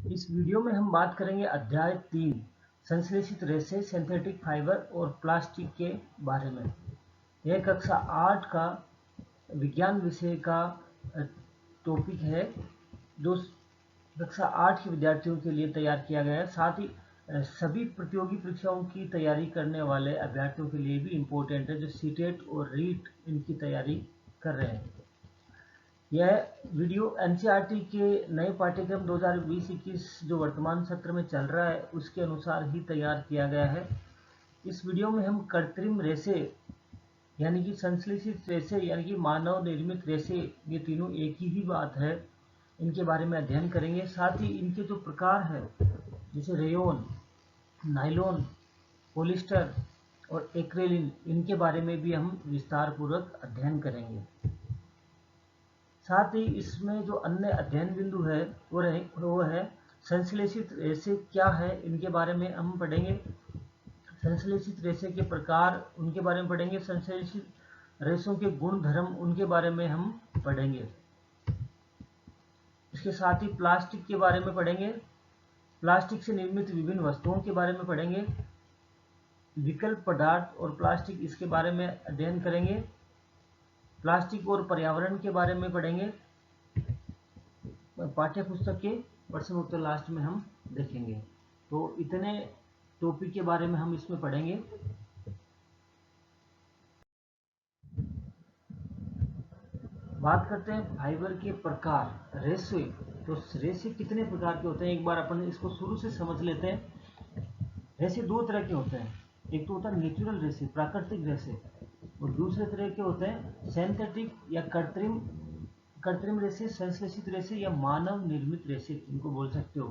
इस वीडियो में हम बात करेंगे अध्याय 3 संश्लेषित रेशे, सिंथेटिक फाइबर और प्लास्टिक के बारे में। यह कक्षा 8 का विज्ञान विषय का टॉपिक है जो कक्षा 8 के विद्यार्थियों के लिए तैयार किया गया है। साथ ही सभी प्रतियोगी परीक्षाओं की तैयारी करने वाले अभ्यर्थियों के लिए भी इम्पोर्टेंट है जो सीटेट और रीट इनकी तैयारी कर रहे हैं। यह वीडियो एनसीईआरटी के नए पाठ्यक्रम 2020-21 जो वर्तमान सत्र में चल रहा है उसके अनुसार ही तैयार किया गया है। इस वीडियो में हम कृत्रिम रेशे यानी कि संश्लेषित रेशे यानी कि मानव निर्मित रेशे, ये तीनों एक ही बात है, इनके बारे में अध्ययन करेंगे। साथ ही इनके जो प्रकार है जैसे रेयोन, नायलॉन, पॉलिस्टर और एक्रेलिन, इनके बारे में भी हम विस्तार पूर्वक अध्ययन करेंगे। साथ ही इसमें जो अन्य अध्ययन बिंदु है वो है संश्लेषित रेशे क्या है, इनके बारे में हम पढ़ेंगे। संश्लेषित रेशे के प्रकार उनके बारे में पढ़ेंगे। संश्लेषित रेशों के गुण धर्म उनके बारे में हम पढ़ेंगे। इसके साथ ही प्लास्टिक के बारे में पढ़ेंगे। प्लास्टिक से निर्मित विभिन्न वस्तुओं के बारे में पढ़ेंगे। विकल्प पदार्थ और प्लास्टिक, इसके बारे में अध्ययन करेंगे। प्लास्टिक और पर्यावरण के बारे में पढ़ेंगे। पाठ्य पुस्तक के प्रश्न उत्तर लास्ट में हम देखेंगे। तो इतने टॉपिक के बारे में हम इसमें पढ़ेंगे। बात करते हैं फाइबर के प्रकार, रेशे। तो रेशे कितने प्रकार के होते हैं, एक बार अपन इसको शुरू से समझ लेते हैं। रेशे दो तरह के होते हैं, एक तो होता है नेचुरल रेशे, प्राकृतिक रेशे, और दूसरे तरह के होते हैं सिंथेटिक या कृत्रिम रेशे, संश्लेषित रेशे या मानव निर्मित रेशे, इनको बोल सकते हो।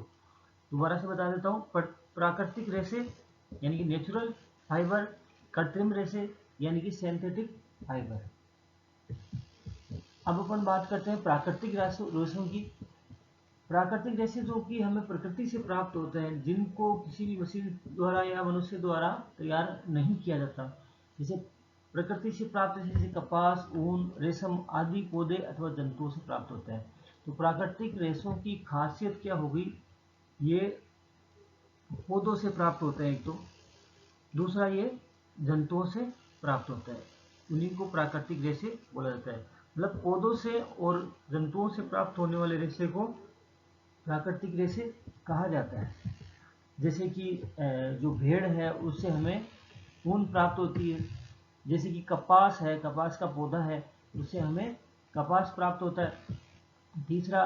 दोबारा से बता देता हूँ। प्राकृतिक रेशे यानी कि नेचुरल फाइबर, कृत्रिम रेशे यानी कि सिंथेटिक फाइबर। अब अपन बात करते हैं प्राकृतिक रेशों की। प्राकृतिक रेशे जो कि हमें प्रकृति से प्राप्त होते हैं, जिनको किसी भी मशीन द्वारा या मनुष्य द्वारा तैयार नहीं किया जाता, जैसे प्रकृति से प्राप्त जैसे कपास, ऊन, रेशम आदि पौधे अथवा जंतुओं से प्राप्त होते हैं। तो प्राकृतिक रेशों की खासियत क्या होगी, ये पौधों से प्राप्त होते हैं एक तो, दूसरा ये जंतुओं से प्राप्त होता है, उन्हीं को प्राकृतिक रेशे बोला जाता है। मतलब पौधों से और जंतुओं से प्राप्त होने वाले रेशे को प्राकृतिक रेशे कहा जाता है। जैसे कि जो भेड़ है उससे हमें ऊन प्राप्त होती है। जैसे कि कपास है, कपास का पौधा है, उससे हमें कपास प्राप्त होता है। तीसरा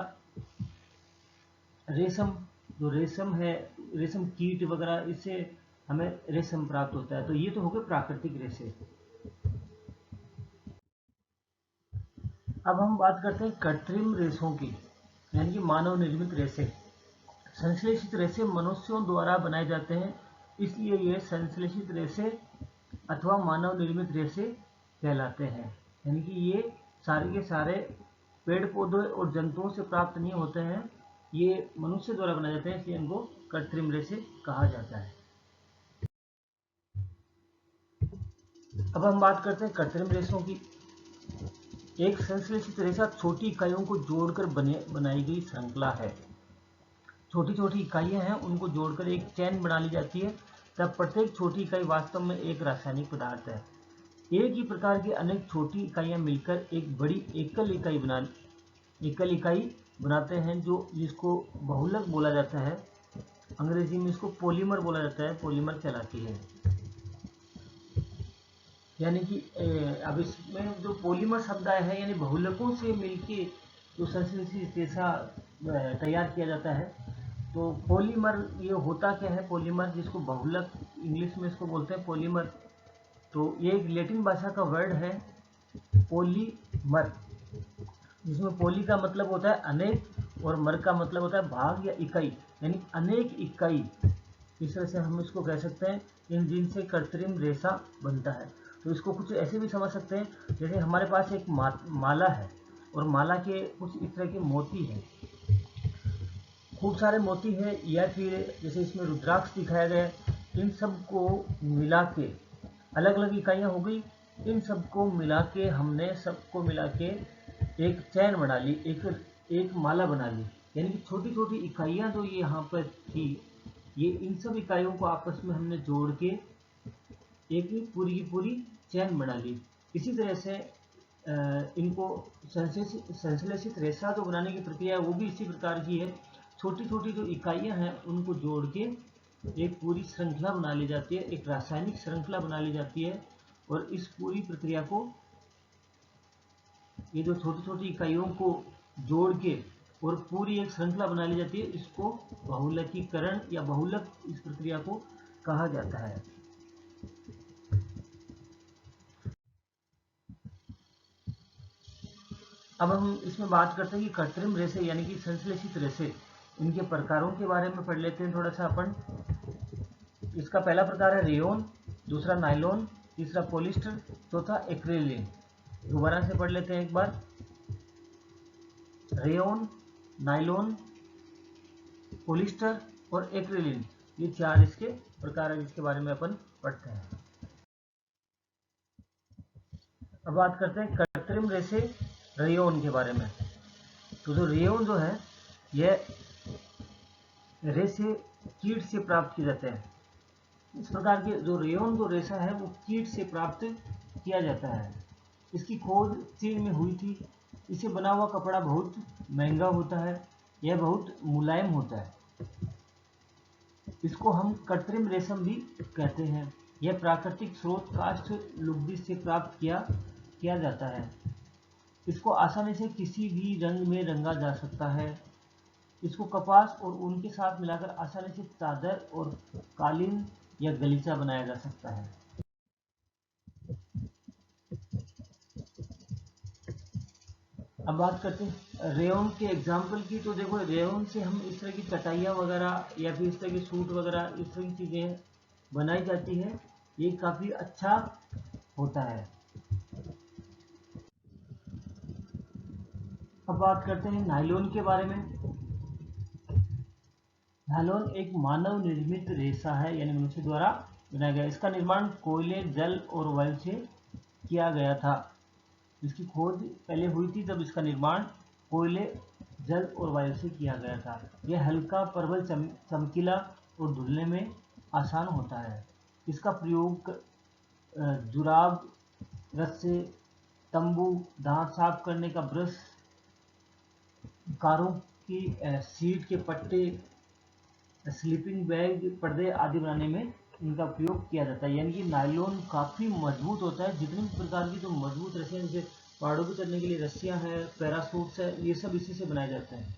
रेशम, जो रेशम है, रेशम कीट वगैरह, इससे हमें रेशम प्राप्त होता है। तो ये तो हो गए प्राकृतिक रेशे। अब हम बात करते हैं कृत्रिम रेशों की, यानी कि मानव निर्मित रेशे। संश्लेषित रेशे मनुष्यों द्वारा बनाए जाते हैं, इसलिए ये संश्लेषित रेशे अथवा मानव निर्मित रेशे कहलाते हैं। यानी कि ये सारे के सारे पेड़ पौधे और जंतुओं से प्राप्त नहीं होते हैं, ये मनुष्य द्वारा बनाए जाते हैं, इसलिए इनको कृत्रिम रेशे कहा जाता है। अब हम बात करते हैं कृत्रिम रेशों की। एक संश्लेषित रेशा छोटी इकाइयों को जोड़कर बनाई गई श्रृंखला है। छोटी छोटी इकाइयां हैं, उनको जोड़कर एक चेन बना ली जाती है, तब प्रत्येक छोटी इकाई वास्तव में एक रासायनिक पदार्थ है। एक ही प्रकार की अनेक छोटी इकाइयां मिलकर एक बड़ी एकल इकाई बनाते हैं, जिसको बहुलक बोला जाता है। अंग्रेजी में इसको पॉलीमर बोला जाता है, पॉलीमर कहलाती है। यानी कि अब इसमें जो पॉलीमर शब्द आया है, यानी बहुलकों से मिलके जो संश्लेषित रेशा तैयार किया जाता है। तो पॉलीमर ये होता क्या है, पॉलीमर जिसको बहुलक इंग्लिश में इसको बोलते हैं पॉलीमर। तो ये एक लैटिन भाषा का वर्ड है पॉलीमर, जिसमें पॉली का मतलब होता है अनेक और मर का मतलब होता है भाग या इकाई, यानी अनेक इकाई। इस तरह से हम इसको कह सकते हैं, इन जिनसे कृत्रिम रेशा बनता है। तो इसको कुछ ऐसे भी समझ सकते हैं, जैसे हमारे पास एक माला है और माला के कुछ इस तरह के मोती हैं, खूब सारे मोती हैं, या फिर जैसे इसमें रुद्राक्ष दिखाया गया है। इन सब को मिला के अलग अलग इकाइयाँ हो गई, इन सबको मिला के हमने सबको मिला के एक चैन बना ली, एक माला बना ली। यानी कि छोटी छोटी इकाइयां जो ये यहाँ पर थी, ये इन सब इकाइयों को आपस में हमने जोड़ के एक पूरी की पूरी चैन बना ली। इसी तरह से इनको संश्लेषित रेशा जो बनाने की प्रक्रिया है वो भी इसी प्रकार की है। छोटी छोटी जो इकाइयां हैं उनको जोड़ के एक पूरी श्रृंखला बना ली जाती है, एक रासायनिक श्रृंखला बना ली जाती है। और इस पूरी प्रक्रिया को, ये जो छोटी छोटी इकाइयों को जोड़ के और पूरी एक श्रृंखला बना ली जाती है, इसको बहुलकीकरण या बहुलक इस प्रक्रिया को कहा जाता है। अब हम इसमें बात करते हैं कि कृत्रिम रेशे यानी कि संश्लेषित रेशे, इनके प्रकारों के बारे में पढ़ लेते हैं थोड़ा सा अपन। इसका पहला प्रकार है रेयोन, दूसरा नायलॉन, तीसरा पॉलिस्टर, चौथा एक्रेलिन। दोबारा से पढ़ लेते हैं एक बार। रेयोन, नायलॉन, पॉलिस्टर और एक्रेलिन, ये चार इसके प्रकार है जिसके बारे में अपन पढ़ते हैं। अब बात करते हैं कृत्रिम रेशे रेयोन के बारे में। तो जो रेयोन जो है, यह रेशे कीट से प्राप्त किए जाते हैं। इस प्रकार के जो रेयोन जो रेशा है वो कीट से प्राप्त किया जाता है। इसकी खोज चीन में हुई थी। इसे बना हुआ कपड़ा बहुत महंगा होता है, यह बहुत मुलायम होता है। इसको हम कृत्रिम रेशम भी कहते हैं। यह प्राकृतिक स्रोत काष्ठ लुगदी से प्राप्त किया जाता है। इसको आसानी से किसी भी रंग में रंगा जा सकता है। इसको कपास और ऊन के साथ मिलाकर आसानी से चादर और कालीन या गलीचा बनाया जा सकता है। अब बात करते हैं रेयोन के एग्जाम्पल की। तो देखो, रेयोन से हम इस तरह की चटाइयाँ वगैरह या फिर इस तरह के सूट वगैरह, इस तरह की चीज़ें बनाई जाती है। ये काफ़ी अच्छा होता है। अब बात करते हैं नायलॉन के बारे में। नायलॉन एक मानव निर्मित रेशा है, यानी मनुष्य द्वारा बनाया गया। इसका निर्माण कोयले, जल और वायु से किया गया था। इसकी खोज पहले हुई थी, जब इसका निर्माण कोयले, जल और वायु से किया गया था। यह हल्का, प्रबल, चमकीला और धुलने में आसान होता है। इसका प्रयोग जुराब, रस्से, तंबू, दांत साफ करने का ब्रश, कारों की सीट के पट्टे, स्लीपिंग बैग, पर्दे आदि बनाने में इनका उपयोग किया जाता है। यानी कि नायलॉन काफ़ी मजबूत होता है। जितनी प्रकार की जो मजबूत रस्सियाँ, जैसे पहाड़ों पर चढ़ने के लिए रस्सियाँ हैं, पैरासूट्स है, ये सब इसी से बनाए जाते हैं।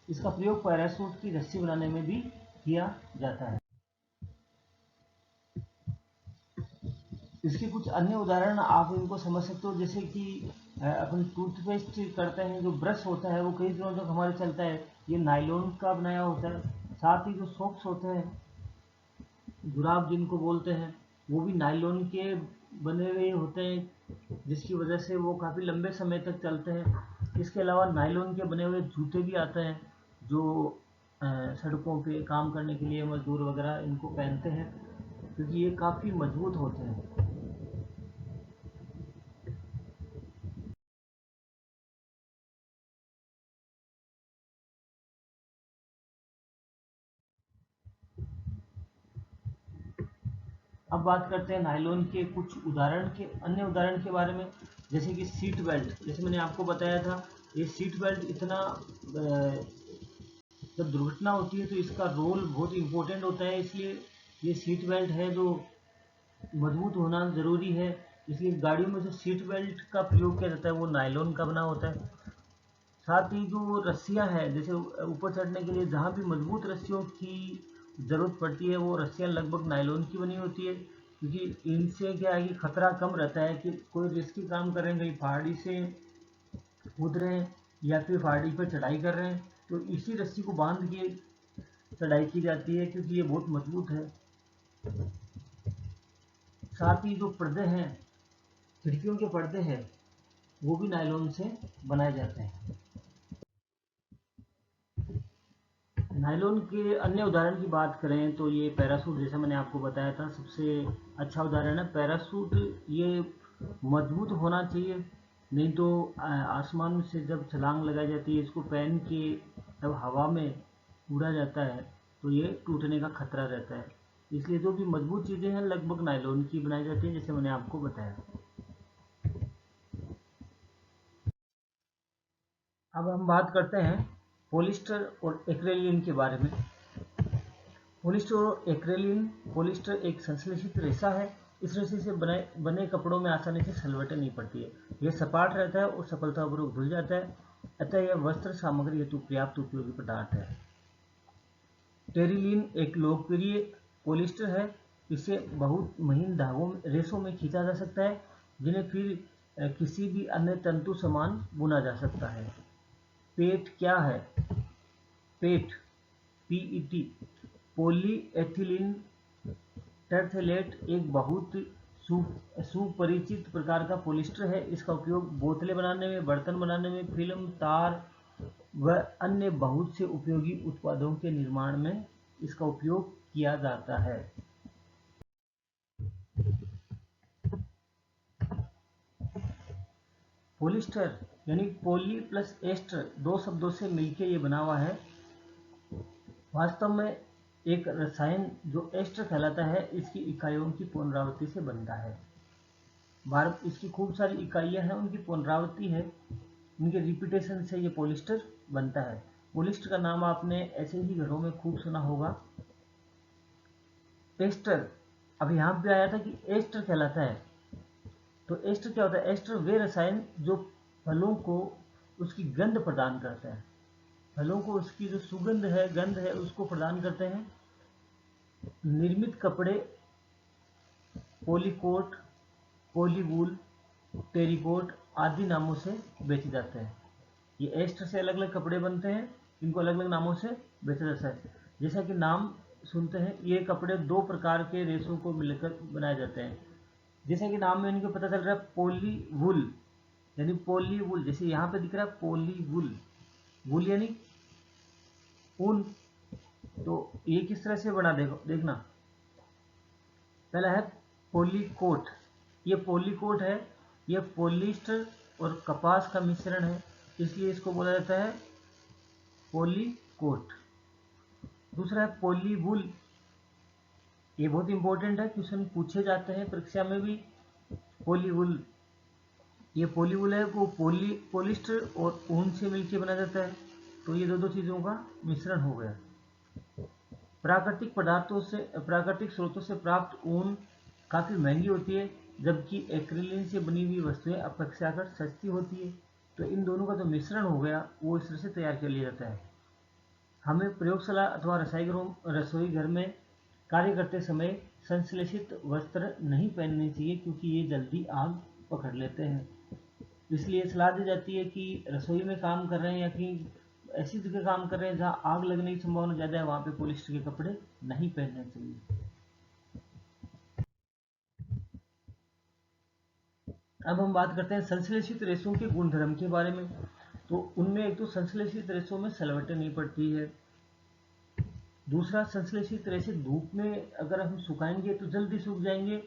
इसका प्रयोग पैरासूट की रस्सी बनाने में भी किया जाता है। इसके कुछ अन्य उदाहरण आप इनको समझ सकते हो, जैसे कि अपन टूथपेस्ट करते हैं, जो ब्रश होता है वो कई दिनों तक हमारे चलता है, ये नायलॉन का बनाया होता है। साथ ही जो सॉक्स होते हैं, जुराब जिनको बोलते हैं, वो भी नायलॉन के बने हुए होते हैं, जिसकी वजह से वो काफ़ी लंबे समय तक चलते हैं। इसके अलावा नायलॉन के बने हुए जूते भी आते हैं, जो सड़कों पे काम करने के लिए मजदूर वगैरह इनको पहनते हैं, क्योंकि ये काफ़ी मजबूत होते हैं। अब बात करते हैं नायलॉन के कुछ अन्य उदाहरण के बारे में। जैसे कि सीट बेल्ट, जैसे मैंने आपको बताया था, ये सीट बेल्ट इतना जब दुर्घटना होती है तो इसका रोल बहुत इम्पोर्टेंट होता है। इसलिए ये सीट बेल्ट है जो मजबूत होना ज़रूरी है। इसलिए गाड़ियों में जो सीट बेल्ट का प्रयोग किया जाता है वो नायलॉन का बना होता है। साथ ही जो रस्सियाँ हैं, जैसे ऊपर चढ़ने के लिए जहाँ भी मजबूत रस्सियों की ज़रूरत पड़ती है, वो रस्सियाँ लगभग नायलॉन की बनी होती है, क्योंकि इनसे क्या है कि खतरा कम रहता है कि कोई रिस्की काम कर रहे हैं, कहीं पहाड़ी से कूद रहे हैं या फिर पहाड़ी पर चढ़ाई कर रहे हैं, तो इसी रस्सी को बांध के चढ़ाई की जाती है, क्योंकि ये बहुत मजबूत है। साथ ही जो पर्दे हैं, खिड़कियों के पर्दे हैं, वो भी नायलॉन से बनाए जाते हैं। नायलॉन के अन्य उदाहरण की बात करें तो ये पैरासूट, जैसा मैंने आपको बताया था, सबसे अच्छा उदाहरण है पैरासूट। ये मजबूत होना चाहिए, नहीं तो आसमान से जब छलांग लगाई जाती है, इसको पहन के जब हवा में उड़ा जाता है तो ये टूटने का खतरा रहता है। इसलिए जो भी मजबूत चीज़ें हैं लगभग नायलॉन की बनाई जाती है, जैसे मैंने आपको बताया। अब हम बात करते हैं पॉलिस्टर और एक्रेलिन के बारे में। पॉलिस्टर और एक्रेलिन। पॉलिस्टर एक संश्लेषित रेशा है। इस रेशे से बने कपड़ों में आसानी से सलवटें नहीं पड़ती है। यह सपाट रहता है और सफलतापूर्वक धुल जाता है, अतः यह वस्त्र सामग्री हेतु पर्याप्त उपयोगी पदार्थ है। टेरिलीन एक लोकप्रिय पॉलिस्टर है। इसे बहुत महीन धागों रेशों में खींचा जा सकता है, जिन्हें फिर किसी भी अन्य तंतु समान बुना जा सकता है। पेट क्या है? पेट पीईटी पॉलीएथिलीन टरथेलेट एक बहुत सुपरिचित प्रकार का पॉलिस्टर है। इसका उपयोग बोतलें बनाने में, बर्तन बनाने में, फिल्म, तार व अन्य बहुत से उपयोगी उत्पादों के निर्माण में इसका उपयोग किया जाता है। पॉलिस्टर यानी पॉली प्लस एस्टर, दो शब्दों से मिलकर ये बना हुआ है। वास्तव में एक रसायन जो एस्टर कहलाता है, इसकी इकाइयों की पुनरावृत्ति से बनता है। इसकी खूब सारी इकाइयां हैं, उनकी पुनरावृत्ति है, उनके रिपीटेशन से ये पॉलिस्टर बनता है। पॉलिस्टर का नाम आपने ऐसे ही घरों में खूब सुना होगा। एस्टर, अब यहाँ पे आया था कि एस्टर कहलाता है, तो एस्टर क्या होता है? एस्टर वे रसायन जो फलों को उसकी गंध प्रदान करते हैं, फलों को उसकी जो सुगंध है, गंध है, उसको प्रदान करते हैं। निर्मित कपड़े पॉलीकोट, पॉलीवूल, टेरिकोट आदि नामों से बेचे जाते हैं। ये एस्टर से अलग अलग कपड़े बनते हैं, इनको अलग अलग नामों से बेचा जाता है। जैसा कि नाम सुनते हैं, ये कपड़े दो प्रकार के रेशों को मिलकर बनाए जाते हैं। जैसा कि नाम में इनको पता चल रहा है, पॉलीवूल यानी पॉलीवूल, जैसे यहाँ पे दिख रहा है पॉलीवूल, वूल यानी ऊन। तो ये किस तरह से बना, देखना। पहला है पॉलीकोट। ये पॉलीकोट है, ये पॉलिस्टर और कपास का मिश्रण है, इसलिए इसको बोला जाता है पॉलीकोट। दूसरा है पॉलीवूल। ये बहुत इंपॉर्टेंट है, क्वेश्चन पूछे जाते हैं परीक्षा में भी। पॉलीवूल, ये पॉलीवूल है वो पॉलिस्टर और ऊन से मिलकर बना जाता है, तो ये दो चीजों का मिश्रण हो गया। प्राकृतिक स्रोतों से प्राप्त ऊन काफी महंगी होती है, जबकि एक्रिलिन से बनी हुई वस्तुएं अपेक्षाकृत सस्ती होती है। तो इन दोनों का जो मिश्रण हो गया वो इस तरह से तैयार कर लिया जाता है। हमें प्रयोगशाला अथवा रसोई घर में कार्य करते समय संश्लेषित वस्त्र नहीं पहनने चाहिए, क्योंकि ये जल्दी आग पकड़ लेते हैं। इसलिए सलाह दी जाती है कि रसोई में काम कर रहे हैं या कहीं ऐसी जगह काम कर रहे हैं जहां आग लगने की संभावना ज़्यादा है, वहां पे पॉलिस्टर के कपड़े नहीं पहनने चाहिए। अब हम बात करते हैं संश्लेषित रेशों के गुणधर्म के बारे में। तो उनमें एक तो संश्लेषित रेशों में सलवटें नहीं पड़ती है। दूसरा, संश्लेषित रेशे धूप में अगर हम सुखाएंगे तो जल्दी सूख जाएंगे,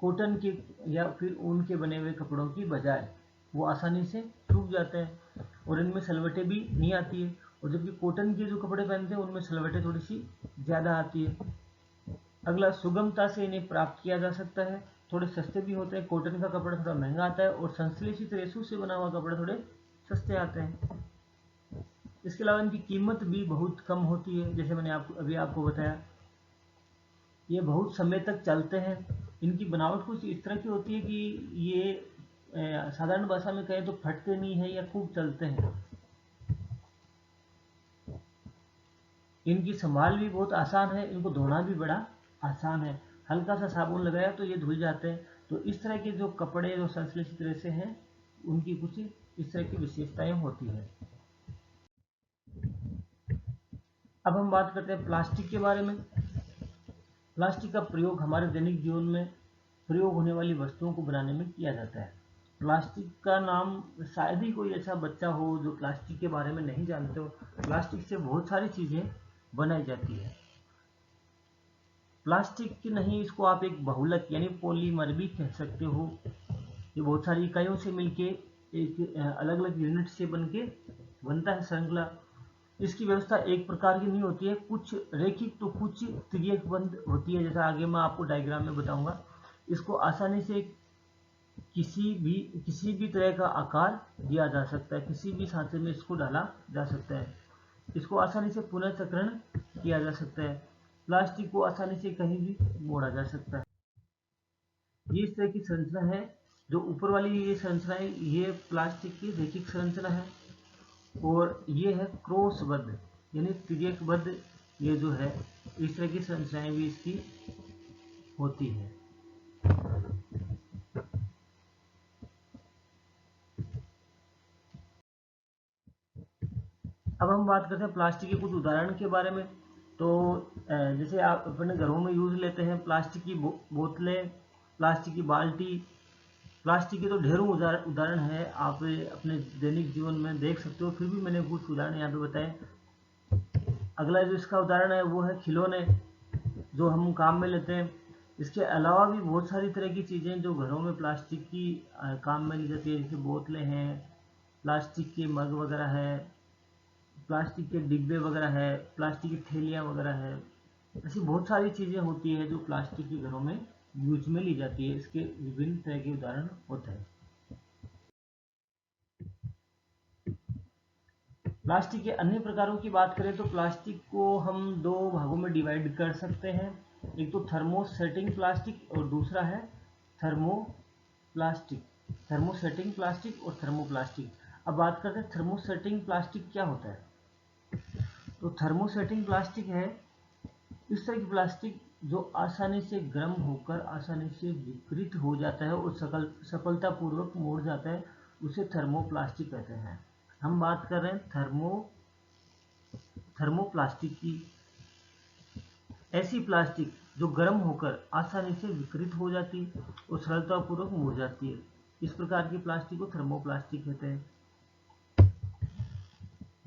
कॉटन के या फिर ऊन के बने हुए कपड़ों की बजाय वो आसानी से सूख जाते हैं और इनमें सलवटें भी नहीं आती है। और जबकि कॉटन के जो कपड़े पहनते हैं उनमें सलवटें थोड़ी सी ज़्यादा आती है। अगला, सुगमता से इन्हें प्राप्त किया जा सकता है, थोड़े सस्ते भी होते हैं। कॉटन का कपड़ा थोड़ा महंगा आता है और संश्लेषित रेशों से बना हुआ कपड़ा थोड़े सस्ते आते हैं। इसके अलावा इनकी कीमत भी बहुत कम होती है, जैसे मैंने अभी आपको बताया। ये बहुत समय तक चलते हैं। इनकी बनावट कुछ इस तरह की होती है कि ये साधारण भाषा में कहें तो फटते नहीं है या खूब चलते हैं। इनकी संभाल भी बहुत आसान है, इनको धोना भी बड़ा आसान है। हल्का सा साबुन लगाया तो ये धुल जाते हैं। तो इस तरह के जो कपड़े जो संश्लेषित रेशे हैं, उनकी कुछ इस तरह की विशेषताएं होती है। अब हम बात करते हैं प्लास्टिक के बारे में। प्लास्टिक का प्रयोग हमारे दैनिक जीवन में प्रयोग होने वाली वस्तुओं को बनाने में किया जाता है। प्लास्टिक का नाम, शायद ही कोई ऐसा बच्चा हो जो प्लास्टिक के बारे में नहीं जानते हो। प्लास्टिक से बहुत सारी चीज़ें बनाई जाती है। प्लास्टिक की नहीं, इसको आप एक बहुलक यानी पॉलीमर भी कह सकते हो। ये बहुत सारी इकाइयों से मिलके एक अलग अलग यूनिट से बनता है श्रृंखला। इसकी व्यवस्था एक प्रकार की नहीं होती है, कुछ रेखिक तो कुछ त्रियकबद्ध होती है, जैसा आगे मैं आपको डायग्राम में बताऊंगा। इसको आसानी से किसी भी तरह का आकार दिया जा सकता है, किसी भी सांचे में इसको डाला जा सकता है। इसको आसानी से पुनः चक्रण किया जा सकता है। प्लास्टिक को आसानी से कहीं भी मोड़ा जा सकता है। ये इस तरह की संरचना है। जो ऊपर वाली ये संरचना है, ये प्लास्टिक की रैखिक संरचना है, और ये है क्रॉसबद्ध यानी तिर्यकबद्ध। ये जो है इस तरह की संरचनाएं भी इसकी होती है। अब हम बात करते हैं प्लास्टिक के कुछ उदाहरण के बारे में। तो जैसे आप अपने घरों में यूज लेते हैं प्लास्टिक की बोतलें, प्लास्टिक की बाल्टी। प्लास्टिक के तो ढेरों उदाहरण है, आप अपने दैनिक जीवन में देख सकते हो, फिर भी मैंने कुछ उदाहरण यहाँ पे बताए। अगला जो इसका उदाहरण है वो है खिलौने, जो हम काम में लेते हैं। इसके अलावा भी बहुत सारी तरह की चीज़ें जो घरों में प्लास्टिक की काम में ली जाती है, जैसे बोतलें हैं, प्लास्टिक के मग वगैरह है, प्लास्टिक के डिब्बे वगैरह है, प्लास्टिक की थैलियाँ वगैरह है। ऐसी बहुत सारी चीज़ें होती है जो प्लास्टिक के घरों में यूज में ली जाती है। इसके विभिन्न तरह के उदाहरण होते हैं। प्लास्टिक के अन्य प्रकारों की बात करें तो प्लास्टिक को हम दो भागों में डिवाइड कर सकते हैं। एक तो थर्मोसेटिंग प्लास्टिक और दूसरा है थर्मोप्लास्टिक। थर्मोसेटिंग प्लास्टिक और थर्मोप्लास्टिक। अब बात करते हैं थर्मोसेटिंग प्लास्टिक क्या होता है। तो थर्मोसेटिंग प्लास्टिक है इस तरह की प्लास्टिक जो आसानी से गर्म होकर आसानी से विकृत हो जाता है और सफलतापूर्वक मोड़ जाता है, उसे थर्मोप्लास्टिक कहते हैं। हम बात कर रहे हैं थर्मोप्लास्टिक की। ऐसी प्लास्टिक जो गर्म होकर आसानी से विकृत हो जाती और सरलतापूर्वक मुड़ जाती है, इस प्रकार की प्लास्टिक को थर्मोप्लास्टिक कहते हैं।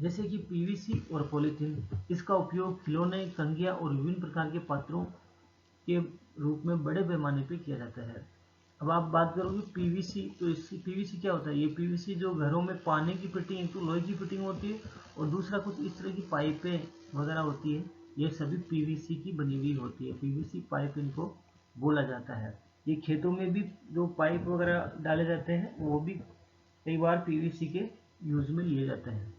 जैसे कि पीवीसी और पॉलीथीन, इसका उपयोग खिलौने, कंघियां और विभिन्न प्रकार के पात्रों के रूप में बड़े पैमाने पर किया जाता है। अब आप बात करोगे पीवीसी, तो इसकी पीवीसी क्या होता है। ये पीवीसी जो घरों में पानी की फिटिंग, एक तो लोहे की फिटिंग होती है और दूसरा कुछ इस तरह की पाइपें वगैरह होती है, ये सभी पीवीसी की बनी हुई होती है। पीवीसी पाइप इनको बोला जाता है। ये खेतों में भी जो पाइप वगैरह डाले जाते हैं वो भी कई बार पीवीसी के यूज में लिए जाते हैं।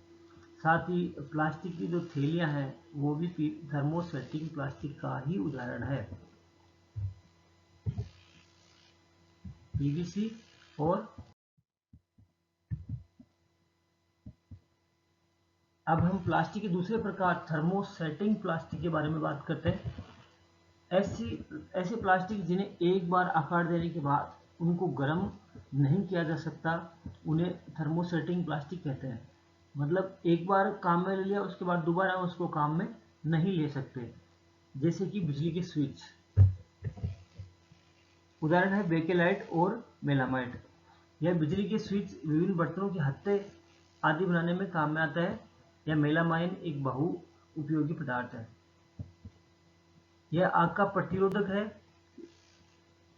साथ ही प्लास्टिक की जो थैलियाँ हैं वो भी थर्मोसेटिंग प्लास्टिक का ही उदाहरण है। पीवीसी और अब हम प्लास्टिक के दूसरे प्रकार थर्मोसेटिंग प्लास्टिक के बारे में बात करते हैं। ऐसे प्लास्टिक जिन्हें एक बार आकार देने के बाद उनको गर्म नहीं किया जा सकता, उन्हें थर्मोसेटिंग प्लास्टिक कहते हैं। मतलब एक बार काम में ले लिया उसके बाद दोबारा उसको काम में नहीं ले सकते। जैसे कि बिजली के स्विच, उदाहरण है बेकेलाइट और मेलामाइट। यह बिजली के स्विच विभिन्न बर्तनों के हत्थे आदि बनाने में काम में आता है। यह मेलामाइन एक बहु उपयोगी पदार्थ है। यह आग का प्रतिरोधक है।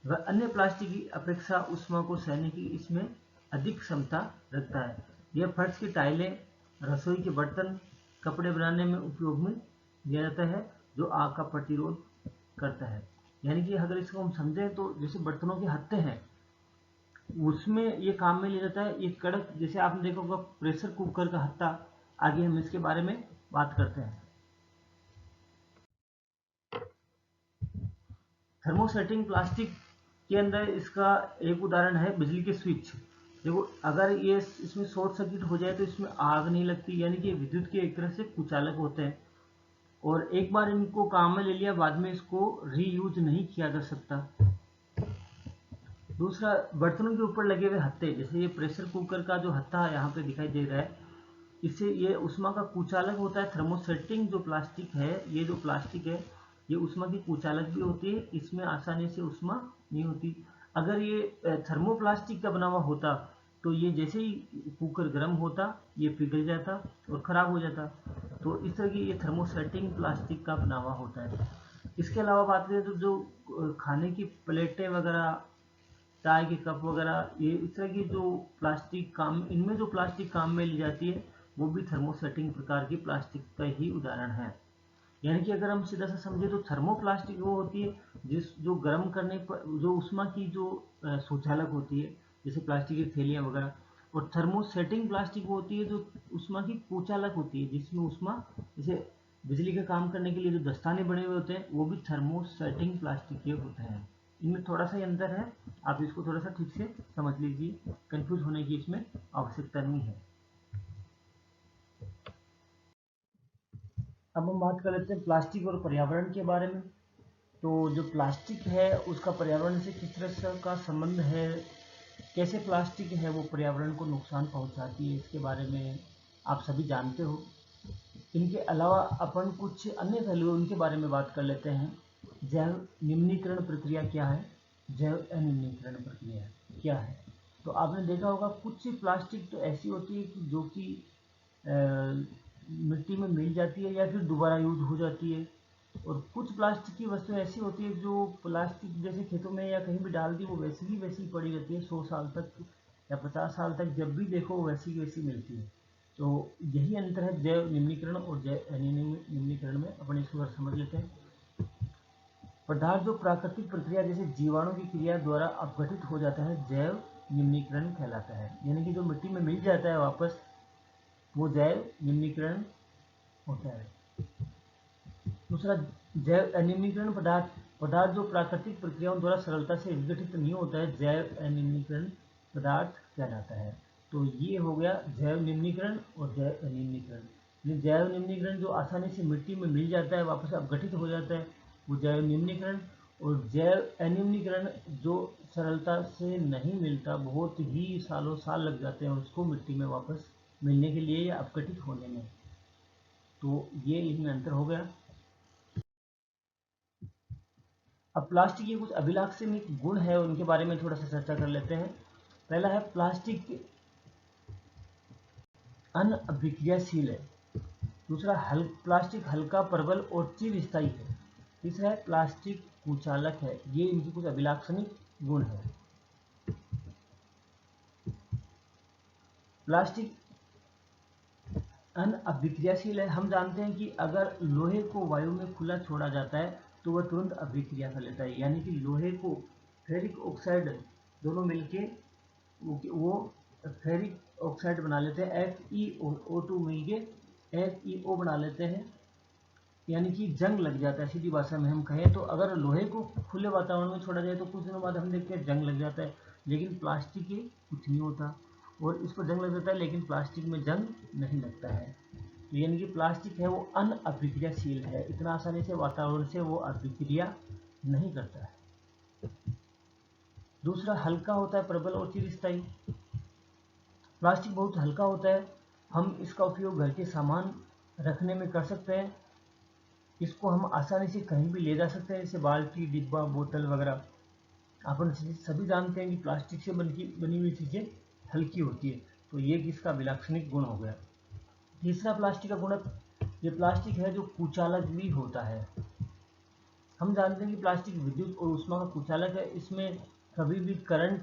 वह अन्य प्लास्टिक की अपेक्षा ऊष्मा को सहने की इसमें अधिक क्षमता रखता है। यह फर्श की टाइलें, रसोई के बर्तन, कपड़े बनाने में उपयोग में लिया जाता है, जो आग का प्रतिरोध करता है। यानी कि अगर इसको हम समझें तो जैसे बर्तनों के हत्थे हैं उसमें ये काम में लिया जाता है। ये कड़क, जैसे आपने देखा होगा प्रेशर कुकर का हत्था, आगे हम इसके बारे में बात करते हैं। थर्मोसेटिंग प्लास्टिक के अंदर इसका एक उदाहरण है बिजली के स्विच। देखो अगर ये इसमें शॉर्ट सर्किट हो जाए तो इसमें आग नहीं लगती, यानी कि विद्युत के एक तरह से कुचालक होते हैं और एक बार इनको काम में ले लिया बाद में इसको रीयूज नहीं किया जा सकता। दूसरा, बर्तनों के ऊपर लगे हुए हत्थे, जैसे ये प्रेशर कुकर का जो हत्था यहाँ पे दिखाई दे रहा है, इससे ये उष्मा का कुचालक होता है। थर्मोसेटिंग जो प्लास्टिक है, ये जो प्लास्टिक है ये उष्मा की कुचालक भी होती है, इसमें आसानी से उष्मा नहीं होती। अगर ये थर्मोप्लास्टिक का बना हुआ होता तो ये जैसे ही कुकर गर्म होता ये पिघल जाता और ख़राब हो जाता। तो इस तरह की ये थर्मोसेटिंग प्लास्टिक का बना हुआ होता है। इसके अलावा बात करें तो जो खाने की प्लेटें वगैरह, चाय के कप वगैरह, ये इस तरह की जो प्लास्टिक काम, इनमें जो प्लास्टिक काम में ली जाती है वो भी थर्मोसेटिंग प्रकार की प्लास्टिक का ही उदाहरण है। यानी कि अगर हम सीधा सा समझे तो थर्मोप्लास्टिक वो होती है जो गर्म करने पर जो उष्मा की जो सुचालक होती है, जैसे प्लास्टिक की थैलियाँ वगैरह। और थर्मोसेटिंग प्लास्टिक वो होती है जो उष्मा की कुचालक होती है, जिसमें उष्मा, जैसे बिजली का काम करने के लिए जो दस्ताने बने हुए होते हैं वो भी थर्मोसेटिंग प्लास्टिक के होते हैं। इनमें थोड़ा सा ही अंतर है, आप इसको थोड़ा सा ठीक से समझ लीजिए, कंफ्यूज होने की इसमें आवश्यकता नहीं है। अब हम बात कर लेते हैं प्लास्टिक और पर्यावरण के बारे में। तो जो प्लास्टिक है उसका पर्यावरण से किस तरह से का संबंध है, कैसे प्लास्टिक है वो पर्यावरण को नुकसान पहुंचाती है, इसके बारे में आप सभी जानते हो। इनके अलावा अपन कुछ अन्य पहलुओं उनके बारे में बात कर लेते हैं। जैव निम्नीकरण प्रक्रिया क्या है, जैव अनिम्नीकरण प्रक्रिया क्या है। तो आपने देखा होगा कुछ प्लास्टिक तो ऐसी होती है कि जो कि मिट्टी में मिल जाती है या फिर दोबारा यूज हो जाती है, और कुछ प्लास्टिक की वस्तुएं ऐसी होती है जो प्लास्टिक जैसे खेतों में या कहीं भी डाल दी वो वैसी की वैसी पड़ी रहती है, 100 साल तक या 50 साल तक जब भी देखो वैसी की वैसी मिलती है। तो यही अंतर है जैव निम्नीकरण और जैव निम्नीकरण में। अपन इसको समझ लेते हैं। पदार्थ जो प्राकृतिक प्रक्रिया जैसे जीवाणु की क्रिया द्वारा अपघटित हो जाता है जैव निम्नीकरण कहलाता है। यानी कि जो मिट्टी में मिल जाता है वापस वो जैव निम्नीकरण होता है। दूसरा जैव अनिम्नीकरण पदार्थ जो प्राकृतिक प्रक्रियाओं द्वारा सरलता से विघटित नहीं होता है, जैव अनिम्नीकरण पदार्थ कहलाता है। तो ये हो गया जैव निम्नीकरण और जैव अनिम्नीकरण। जैव निम्नीकरण जो आसानी से मिट्टी में मिल जाता है वापस अपघटित हो जाता है वो जैव निम्नीकरण, और जैव अनिम्नीकरण जो सरलता से नहीं मिलता, बहुत ही सालों साल लग जाते हैं उसको मिट्टी में वापस मिलने के लिए या अपघटित होने में। तो ये इनमें अंतर हो गया। अब प्लास्टिक के कुछ अभिलाक्षणिक गुण है उनके बारे में थोड़ा सा चर्चा कर लेते हैं। पहला है प्लास्टिक अनअभिक्रियाशील है। दूसरा प्लास्टिक हल्का, प्रबल और चिरस्थायी है। तीसरा है प्लास्टिक कुचालक है। ये इनकी कुछ अभिलाक्षणिक गुण है। प्लास्टिक अनअभिक्रियाशील है। हम जानते हैं कि अगर लोहे को वायु में खुला छोड़ा जाता है तो वह तुरंत अभिक्रिया कर लेता है। यानी कि लोहे को फेरिक ऑक्साइड दोनों मिलके वो फेरिक ऑक्साइड बना लेते हैं, FeO2 मिलके FeO बना लेते हैं। यानी कि जंग लग जाता है, सीधी भाषा में हम कहें तो। अगर लोहे को खुले वातावरण में छोड़ा जाए तो कुछ दिनों बाद हम देखते हैं जंग लग जाता है, लेकिन प्लास्टिक के कुछ नहीं होता। और इसको जंग लग जाता है लेकिन प्लास्टिक में जंग नहीं लगता है। तो यानी कि प्लास्टिक है वो अनअभिक्रियाशील है, इतना आसानी से वातावरण से वो अभिक्रिया नहीं करता है। दूसरा हल्का होता है, प्रबल और चिरस्थायी। प्लास्टिक बहुत हल्का होता है, हम इसका उपयोग घर के सामान रखने में कर सकते हैं। इसको हम आसानी से कहीं भी ले जा सकते हैं, जैसे बाल्टी, डिब्बा, बोतल वगैरह। अपन सभी जानते हैं कि प्लास्टिक से बनी हुई चीज़ें हल्की होती है। तो ये किसका विलाक्षणिक गुण हो गया। तीसरा प्लास्टिक का गुण, ये प्लास्टिक है जो कुचालक भी होता है। हम जानते हैं कि प्लास्टिक विद्युत और ऊष्मा का कुचालक है। इसमें कभी भी करंट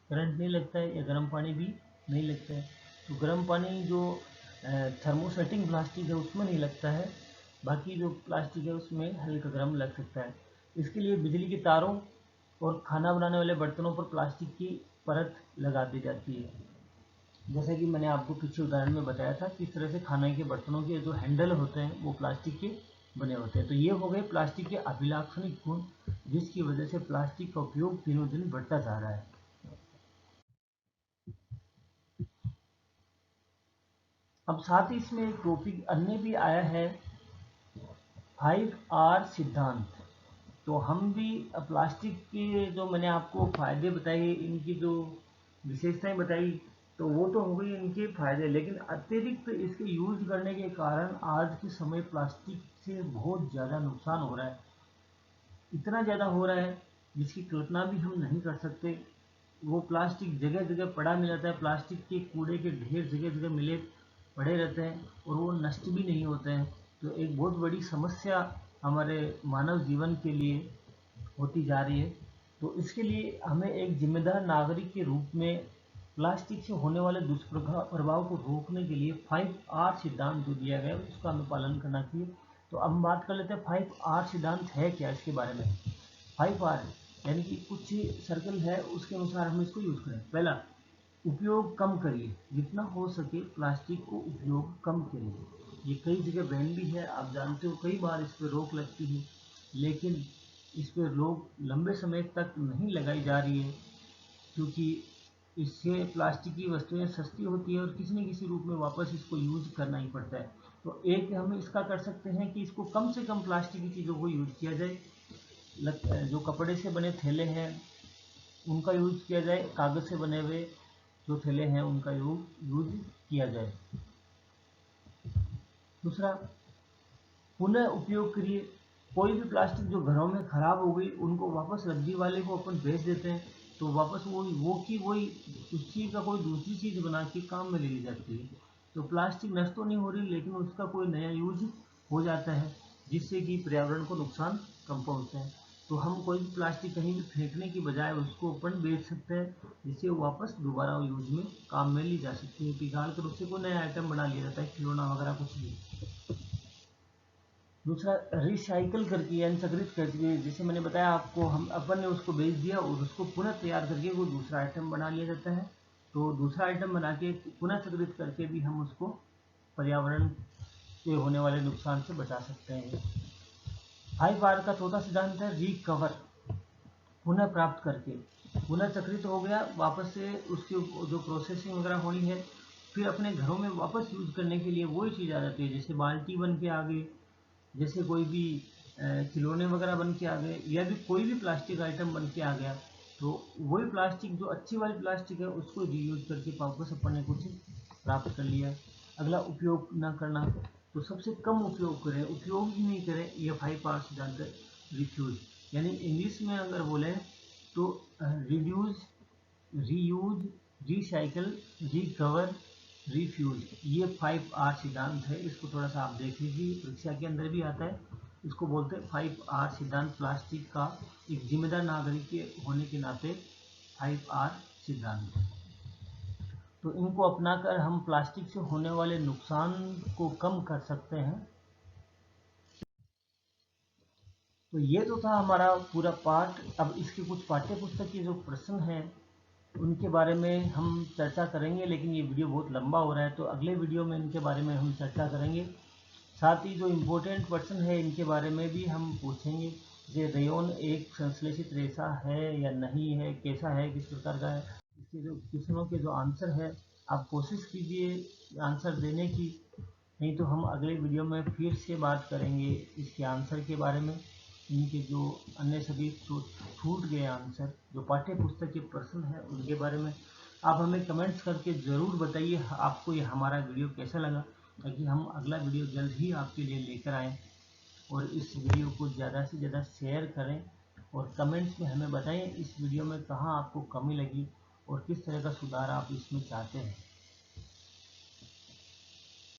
नहीं लगता है या गर्म पानी भी नहीं लगता है। तो गर्म पानी जो थर्मोसेटिंग प्लास्टिक है उसमें नहीं लगता है, बाकी जो प्लास्टिक है उसमें हल्का गर्म लग सकता है। इसके लिए बिजली के तारों और खाना बनाने वाले बर्तनों पर प्लास्टिक की परत लगा दी जाती है। जैसे कि मैंने आपको पीछे उदाहरण में बताया था किस तरह से खाने के बर्तनों के जो हैंडल होते हैं वो प्लास्टिक के बने होते हैं। तो ये हो गए प्लास्टिक के अभिलाक्षणिक गुण, जिसकी वजह से प्लास्टिक का उपयोग दिनों दिन बढ़ता जा रहा है। अब साथ ही इसमें एक टॉपिक अन्य भी आया है, 5R सिद्धांत। तो हम भी प्लास्टिक के जो मैंने आपको फायदे बताए, इनकी जो विशेषताएं बताई, तो वो तो हो गई इनके फायदे, लेकिन अतिरिक्त इसके यूज करने के कारण आज के समय प्लास्टिक से बहुत ज़्यादा नुकसान हो रहा है। इतना ज़्यादा हो रहा है जिसकी कल्पना भी हम नहीं कर सकते। वो प्लास्टिक जगह जगह पड़ा मिल जाता है, प्लास्टिक के कूड़े के ढेर जगह जगह मिले पड़े रहते हैं और वो नष्ट भी नहीं होते हैं। तो एक बहुत बड़ी समस्या हमारे मानव जीवन के लिए होती जा रही है। तो इसके लिए हमें एक जिम्मेदार नागरिक के रूप में प्लास्टिक से होने वाले दुष्प्रभाव को रोकने के लिए 5R सिद्धांत जो दिया गया है उसका हमें पालन करना चाहिए। तो अब हम बात कर लेते हैं 5R सिद्धांत है क्या, इसके बारे में। 5R यानी कि कुछ सर्कल है, उसके अनुसार हम इसको यूज करें। पहला, उपयोग कम करिए, जितना हो सके प्लास्टिक को उपयोग कम करिए। ये कई जगह बैन भी है, आप जानते हो, कई बार इस पर रोक लगती है, लेकिन इस पर रोक लंबे समय तक नहीं लगाई जा रही है, क्योंकि इससे प्लास्टिक की वस्तुएं सस्ती होती है और किसी न किसी रूप में वापस इसको यूज करना ही पड़ता है। तो एक हम इसका कर सकते हैं कि इसको कम से कम प्लास्टिक की चीज़ों को यूज किया जाए। जो कपड़े से बने थैले हैं उनका यूज किया जाए, कागज़ से बने हुए जो थैले हैं उनका यूज किया जाए। दूसरा, पुनः उपयोग करिए। कोई भी प्लास्टिक जो घरों में खराब हो गई उनको वापस रद्दी वाले को अपन बेच देते हैं, तो वापस वही उस चीज़ का कोई दूसरी चीज़ बना के काम में ले ली जाती है। तो प्लास्टिक नष्ट तो नहीं हो रही, लेकिन उसका कोई नया यूज हो जाता है, जिससे कि पर्यावरण को नुकसान कम पहुँचता है। तो हम कोई भी प्लास्टिक कहीं भी फेंकने की बजाय उसको अपन बेच सकते हैं, जिससे वो वापस दोबारा यूज में काम में ली जा सकती है। पिघाल कर उससे कोई नया आइटम बना लिया जाता है, खिलौना वगैरह कुछ भी। दूसरा, रिसाइकल करके यानी चक्रित करके, जैसे मैंने बताया आपको, हम अपन ने उसको बेच दिया और उसको पुनः तैयार करके वो दूसरा आइटम बना लिया जाता है। तो दूसरा आइटम बना के पुनः चक्रित करके भी हम उसको पर्यावरण से होने वाले नुकसान से बचा सकते हैं। 5R का चौथा सिद्धांत है रिकवर, पुनः प्राप्त करके। पुनः चक्रित हो गया, वापस से उसकी जो प्रोसेसिंग वगैरह होनी है, फिर अपने घरों में वापस यूज करने के लिए वही चीज़ आ जाती है। जैसे बाल्टी बन के आ गई, जैसे कोई भी खिलौने वगैरह बन के आ गए, या भी कोई भी प्लास्टिक आइटम बन के आ गया, तो वही प्लास्टिक जो अच्छी वाली प्लास्टिक है उसको रीयूज करके वापस अपन ने कुछ प्राप्त कर लिया। अगला, उपयोग ना करना, तो सबसे कम उपयोग करें, उपयोग ही नहीं करें। ये 5R सिद्धांत है। रिफ्यूज यानी इंग्लिश में अगर बोले तो reduce, reuse, recycle, recover, refuse, ये 5R सिद्धांत है। इसको थोड़ा सा आप देख लीजिए, परीक्षा के अंदर भी आता है। इसको बोलते हैं 5R सिद्धांत। प्लास्टिक का एक जिम्मेदार नागरिक के होने के नाते 5R सिद्धांत। तो इनको अपनाकर हम प्लास्टिक से होने वाले नुकसान को कम कर सकते हैं। तो ये तो था हमारा पूरा पाठ। अब इसके कुछ पाठ्य पुस्तक के जो प्रश्न हैं उनके बारे में हम चर्चा करेंगे, लेकिन ये वीडियो बहुत लंबा हो रहा है, तो अगले वीडियो में इनके बारे में हम चर्चा करेंगे। साथ ही जो इम्पोर्टेंट प्रश्न है इनके बारे में भी हम पूछेंगे। ये रेयन एक संश्लेषित रेशा है या नहीं है, कैसा है, किस प्रकार का है। इसके जो प्रश्नों के जो आंसर है आप कोशिश कीजिए आंसर देने की, नहीं तो हम अगले वीडियो में फिर से बात करेंगे इसके आंसर के बारे में। इनके जो अन्य सभी छूट गए आंसर, जो पाठ्य पुस्तक के प्रश्न हैं उनके बारे में आप हमें कमेंट्स करके ज़रूर बताइए आपको ये हमारा वीडियो कैसा लगा, ताकि हम अगला वीडियो जल्द ही आपके लिए लेकर आएँ। और इस वीडियो को ज़्यादा से ज़्यादा शेयर करें और कमेंट्स में हमें बताएं इस वीडियो में कहाँ आपको कमी लगी और किस तरह का सुधार आप इसमें चाहते हैं।